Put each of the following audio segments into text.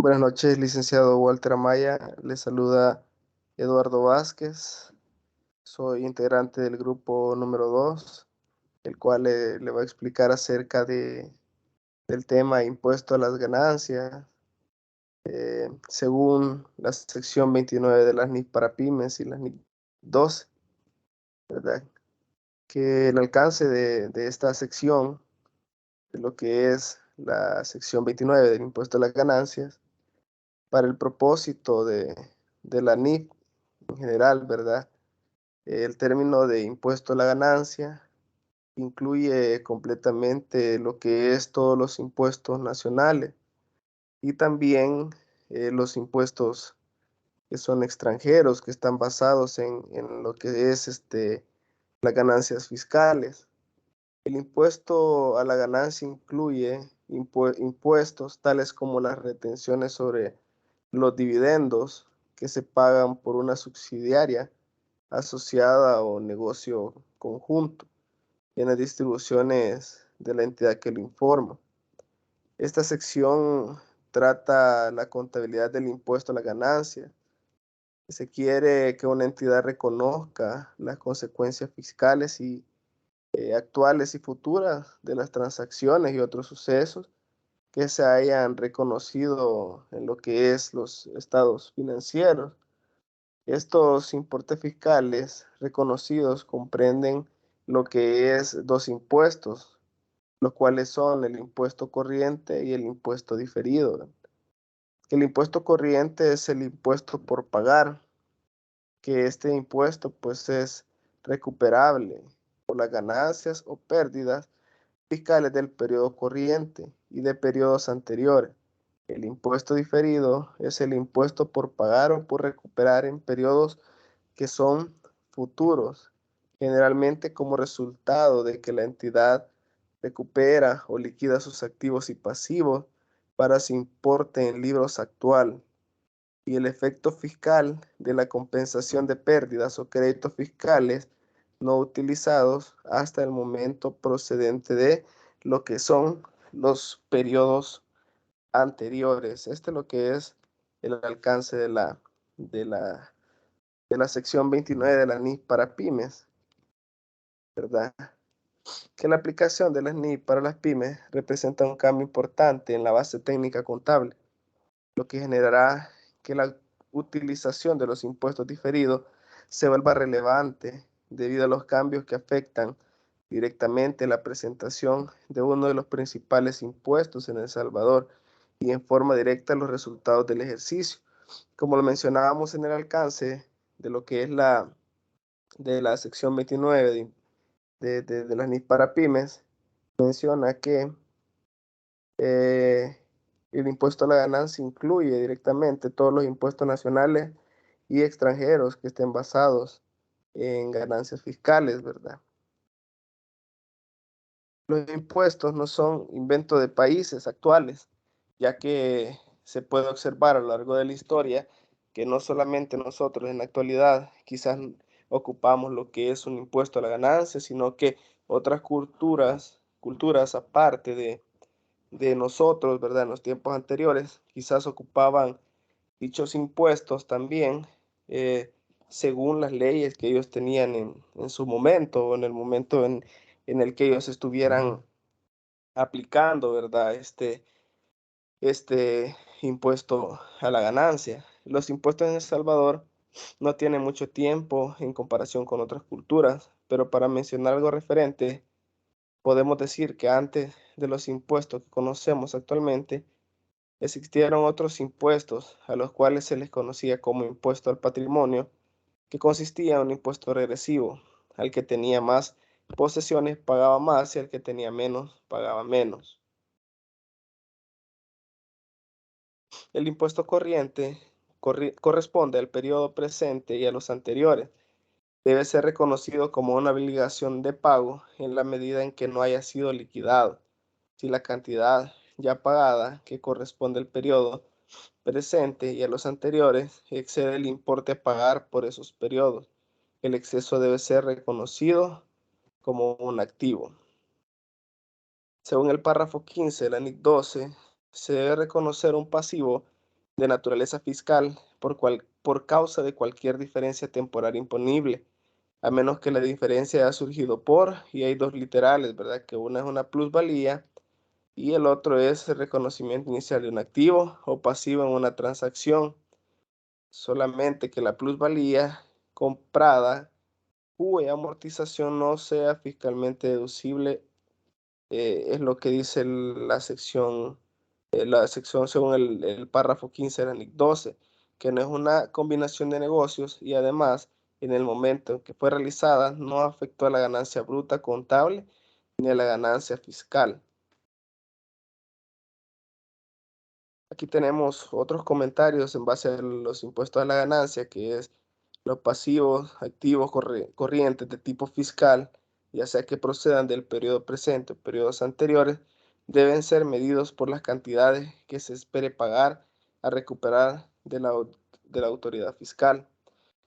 Buenas noches, licenciado Walter Amaya. Le saluda Eduardo Vázquez. Soy integrante del grupo número 2, el cual le va a explicar acerca del tema impuesto a las ganancias, según la sección 29 de las NIC para pymes y las NIC 12, ¿verdad? Que el alcance de esta sección, de lo que es la sección 29 del impuesto a las ganancias, para el propósito de la NIC en general, ¿verdad? El término de impuesto a la ganancia incluye completamente lo que es todos los impuestos nacionales y también los impuestos que son extranjeros, que están basados en lo que es las ganancias fiscales. El impuesto a la ganancia incluye impuestos tales como las retenciones sobre los dividendos que se pagan por una subsidiaria asociada o negocio conjunto en las distribuciones de la entidad que lo informa. Esta sección trata la contabilidad del impuesto a la ganancia. Se quiere que una entidad reconozca las consecuencias fiscales y actuales y futuras de las transacciones y otros sucesos que se hayan reconocido en lo que es los estados financieros. Estos importes fiscales reconocidos comprenden lo que es dos impuestos, los cuales son el impuesto corriente y el impuesto diferido. El impuesto corriente es el impuesto por pagar, que este impuesto pues es recuperable por las ganancias o pérdidas fiscales del periodo corriente y de periodos anteriores. El impuesto diferido es el impuesto por pagar o por recuperar en periodos que son futuros, generalmente como resultado de que la entidad recupera o liquida sus activos y pasivos para su importe en libros actual, y el efecto fiscal de la compensación de pérdidas o créditos fiscales no utilizados hasta el momento procedente de lo que son los periodos anteriores. Este es lo que es el alcance de la, de la sección 29 de la NIC para pymes, ¿verdad? Que la aplicación de las NIC para las pymes representa un cambio importante en la base técnica contable, lo que generará que la utilización de los impuestos diferidos se vuelva relevante debido a los cambios que afectan directamente la presentación de uno de los principales impuestos en El Salvador y en forma directa los resultados del ejercicio. Como lo mencionábamos en el alcance de lo que es de la sección 29 de las NIC para pymes, menciona que eh, el impuesto a la ganancia incluye directamente todos los impuestos nacionales y extranjeros que estén basados en ganancias fiscales, ¿verdad? Los impuestos no son invento de países actuales, ya que se puede observar a lo largo de la historia que no solamente nosotros en la actualidad quizás ocupamos lo que es un impuesto a la ganancia, sino que otras culturas aparte de nosotros, ¿verdad? En los tiempos anteriores, quizás ocupaban dichos impuestos también según las leyes que ellos tenían en su momento o en el momento en el que ellos estuvieran aplicando, ¿verdad? Este impuesto a la ganancia. Los impuestos en El Salvador no tienen mucho tiempo en comparación con otras culturas, pero para mencionar algo referente, podemos decir que antes de los impuestos que conocemos actualmente, existieron otros impuestos a los cuales se les conocía como impuesto al patrimonio, que consistía en un impuesto regresivo. Al que tenía más posesiones pagaba más y al que tenía menos pagaba menos. El impuesto corriente corresponde al periodo presente y a los anteriores. Debe ser reconocido como una obligación de pago en la medida en que no haya sido liquidado. Si la cantidad ya pagada, que corresponde al periodo presente y a los anteriores, excede el importe a pagar por esos periodos, el exceso debe ser reconocido como un activo. Según el párrafo 15 de la NIC 12, se debe reconocer un pasivo de naturaleza fiscal por causa de cualquier diferencia temporal imponible, a menos que la diferencia haya surgido por, y hay dos literales, ¿verdad? Que una es una plusvalía y el otro es el reconocimiento inicial de un activo o pasivo en una transacción. Solamente que la plusvalía comprada cuya amortización no sea fiscalmente deducible, es lo que dice la sección según el párrafo 15 de la NIC 12, que no es una combinación de negocios y además en el momento en que fue realizada no afectó a la ganancia bruta contable ni a la ganancia fiscal. Aquí tenemos otros comentarios en base a los impuestos a la ganancia, que es los pasivos, activos corrientes de tipo fiscal, ya sea que procedan del periodo presente o periodos anteriores, deben ser medidos por las cantidades que se espere pagar a recuperar de la autoridad fiscal.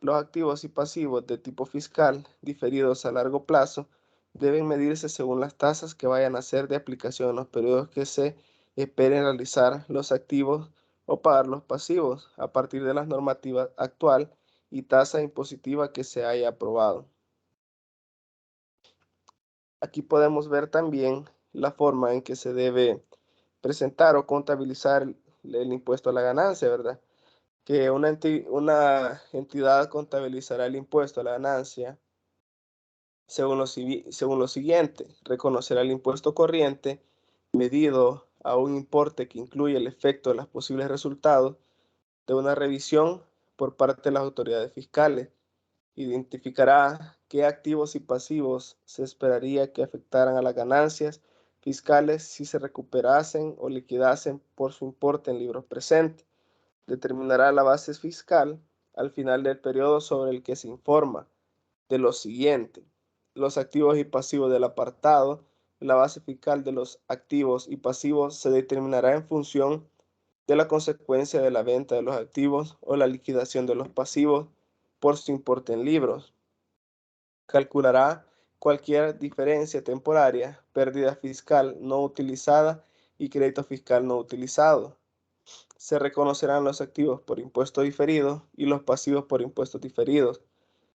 Los activos y pasivos de tipo fiscal diferidos a largo plazo deben medirse según las tasas que vayan a ser de aplicación en los periodos que se esperen realizar los activos o pagar los pasivos a partir de las normativas actual y tasa impositiva que se haya aprobado. Aquí podemos ver también la forma en que se debe presentar o contabilizar el impuesto a la ganancia, ¿verdad? Que una entidad contabilizará el impuesto a la ganancia según lo siguiente: reconocerá el impuesto corriente medido a un importe que incluye el efecto de los posibles resultados de una revisión por parte de las autoridades fiscales. Identificará qué activos y pasivos se esperaría que afectaran a las ganancias fiscales si se recuperasen o liquidasen por su importe en libros presentes. Determinará la base fiscal al final del periodo sobre el que se informa de lo siguiente: los activos y pasivos del apartado. La base fiscal de los activos y pasivos se determinará en función de la consecuencia de la venta de los activos o la liquidación de los pasivos por su importe en libros. Calculará cualquier diferencia temporaria, pérdida fiscal no utilizada y crédito fiscal no utilizado. Se reconocerán los activos por impuesto diferido y los pasivos por impuestos diferidos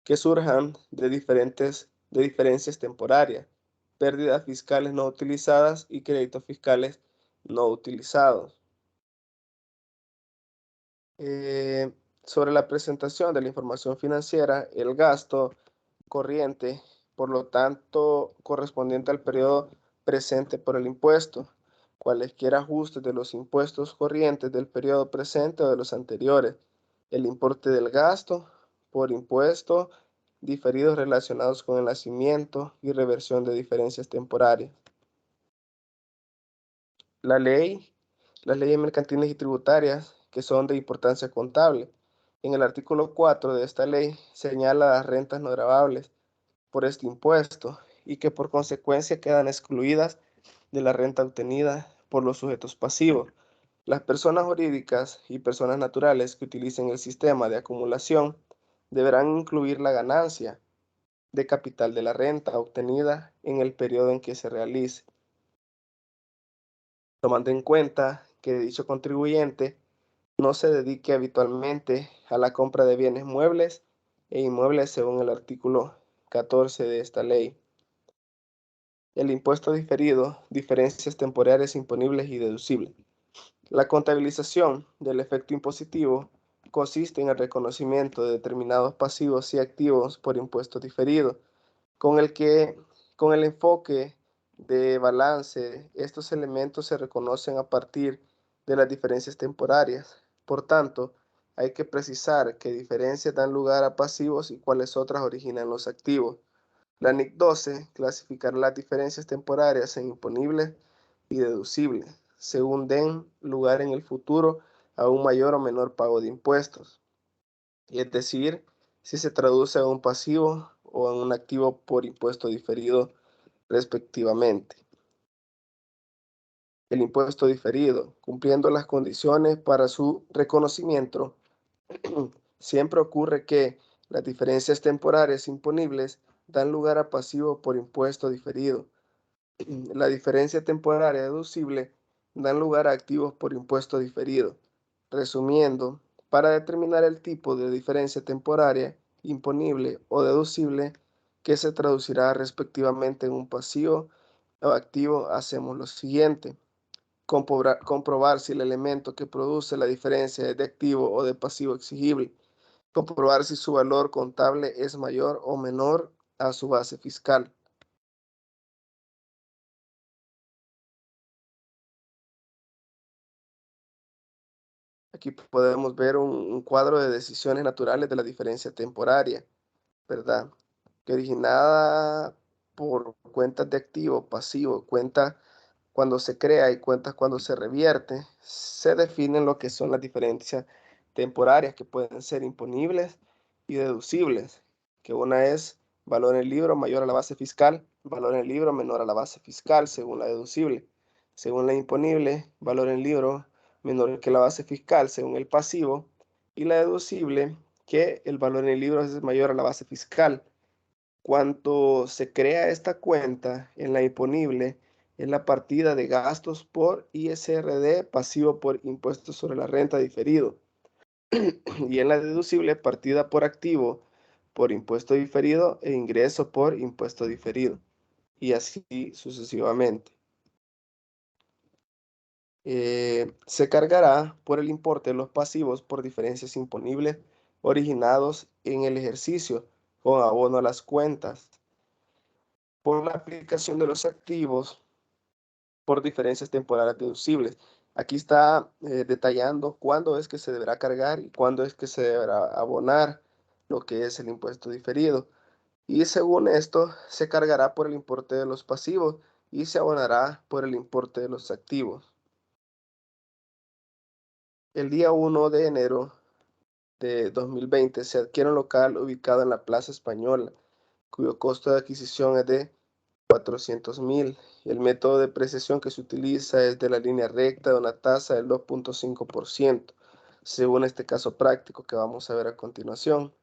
que surjan de diferencias temporarias, pérdidas fiscales no utilizadas y créditos fiscales no utilizados. Eh, Sobre la presentación de la información financiera, el gasto corriente, por lo tanto, correspondiente al periodo presente por el impuesto, cualesquier ajustes de los impuestos corrientes del periodo presente o de los anteriores, el importe del gasto por impuesto, diferidos relacionados con el nacimiento y reversión de diferencias temporarias. La ley, las leyes mercantiles y tributarias que son de importancia contable. En el artículo 4 de esta ley señala las rentas no gravables por este impuesto y que por consecuencia quedan excluidas de la renta obtenida por los sujetos pasivos. Las personas jurídicas y personas naturales que utilicen el sistema de acumulación deberán incluir la ganancia de capital de la renta obtenida en el periodo en que se realice, tomando en cuenta que dicho contribuyente no se dedique habitualmente a la compra de bienes muebles e inmuebles según el artículo 14 de esta ley. El impuesto diferido, diferencias temporarias imponibles y deducibles. La contabilización del efecto impositivo consiste en el reconocimiento de determinados pasivos y activos por impuesto diferido, con el enfoque de balance. Estos elementos se reconocen a partir de las diferencias temporarias. Por tanto, hay que precisar qué diferencias dan lugar a pasivos y cuáles otras originan los activos. La NIC 12 clasificará las diferencias temporarias en imponibles y deducibles, según den lugar en el futuro a un mayor o menor pago de impuestos, y es decir, si se traduce a un pasivo o en un activo por impuesto diferido, respectivamente. El impuesto diferido, cumpliendo las condiciones para su reconocimiento, siempre ocurre que las diferencias temporarias imponibles dan lugar a pasivo por impuesto diferido. La diferencia temporaria deducible dan lugar a activos por impuesto diferido. Resumiendo, para determinar el tipo de diferencia temporaria, imponible o deducible, que se traducirá respectivamente en un pasivo o activo, hacemos lo siguiente. Comprobar si el elemento que produce la diferencia es de activo o de pasivo exigible. Comprobar si su valor contable es mayor o menor a su base fiscal. Aquí podemos ver un cuadro de decisiones naturales de la diferencia temporaria, ¿verdad? Que originada por cuentas de activo, pasivo, cuenta cuando se crea y cuentas cuando se revierte, se definen lo que son las diferencias temporarias que pueden ser imponibles y deducibles, que una es valor en el libro mayor a la base fiscal, valor en el libro menor a la base fiscal, según la deducible. Según la imponible, valor en el libro menor que la base fiscal, según el pasivo, y la deducible, que el valor en el libro es mayor a la base fiscal. Cuando se crea esta cuenta en la imponible, es la partida de gastos por ISRD, pasivo por impuesto sobre la renta diferido. Y en la deducible, partida por activo por impuesto diferido e ingreso por impuesto diferido. Y así sucesivamente. Se cargará por el importe de los pasivos por diferencias imponibles originados en el ejercicio con abono a las cuentas, por la aplicación de los activos por diferencias temporales deducibles. Aquí está detallando cuándo es que se deberá cargar y cuándo es que se deberá abonar lo que es el impuesto diferido. Y según esto, se cargará por el importe de los pasivos y se abonará por el importe de los activos. El día 1 de enero de 2020 se adquiere un local ubicado en la Plaza Española, cuyo costo de adquisición es de 400.000. El método de depreciación que se utiliza es de la línea recta de una tasa del 2.5%, según este caso práctico que vamos a ver a continuación.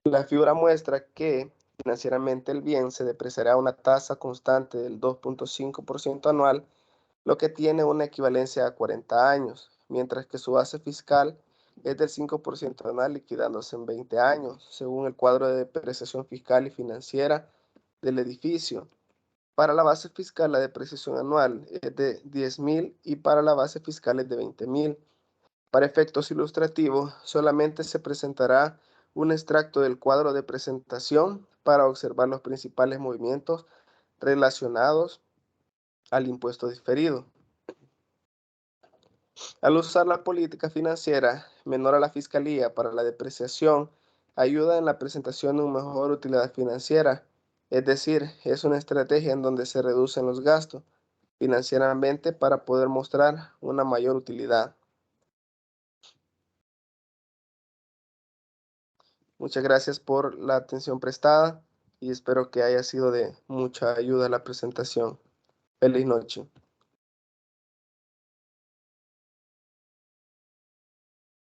La figura muestra que financieramente el bien se depreciará a una tasa constante del 2.5% anual, lo que tiene una equivalencia a 40 años, mientras que su base fiscal es del 5% anual liquidándose en 20 años, según el cuadro de depreciación fiscal y financiera del edificio. Para la base fiscal, la depreciación anual es de 10.000 y para la base fiscal es de 20.000. Para efectos ilustrativos, solamente se presentará un extracto del cuadro de presentación para observar los principales movimientos relacionados al impuesto diferido. Al usar la política financiera menor a la fiscalía para la depreciación, ayuda en la presentación de una mejor utilidad financiera, es decir, es una estrategia en donde se reducen los gastos financieramente para poder mostrar una mayor utilidad. Muchas gracias por la atención prestada y espero que haya sido de mucha ayuda la presentación. Feliz noche.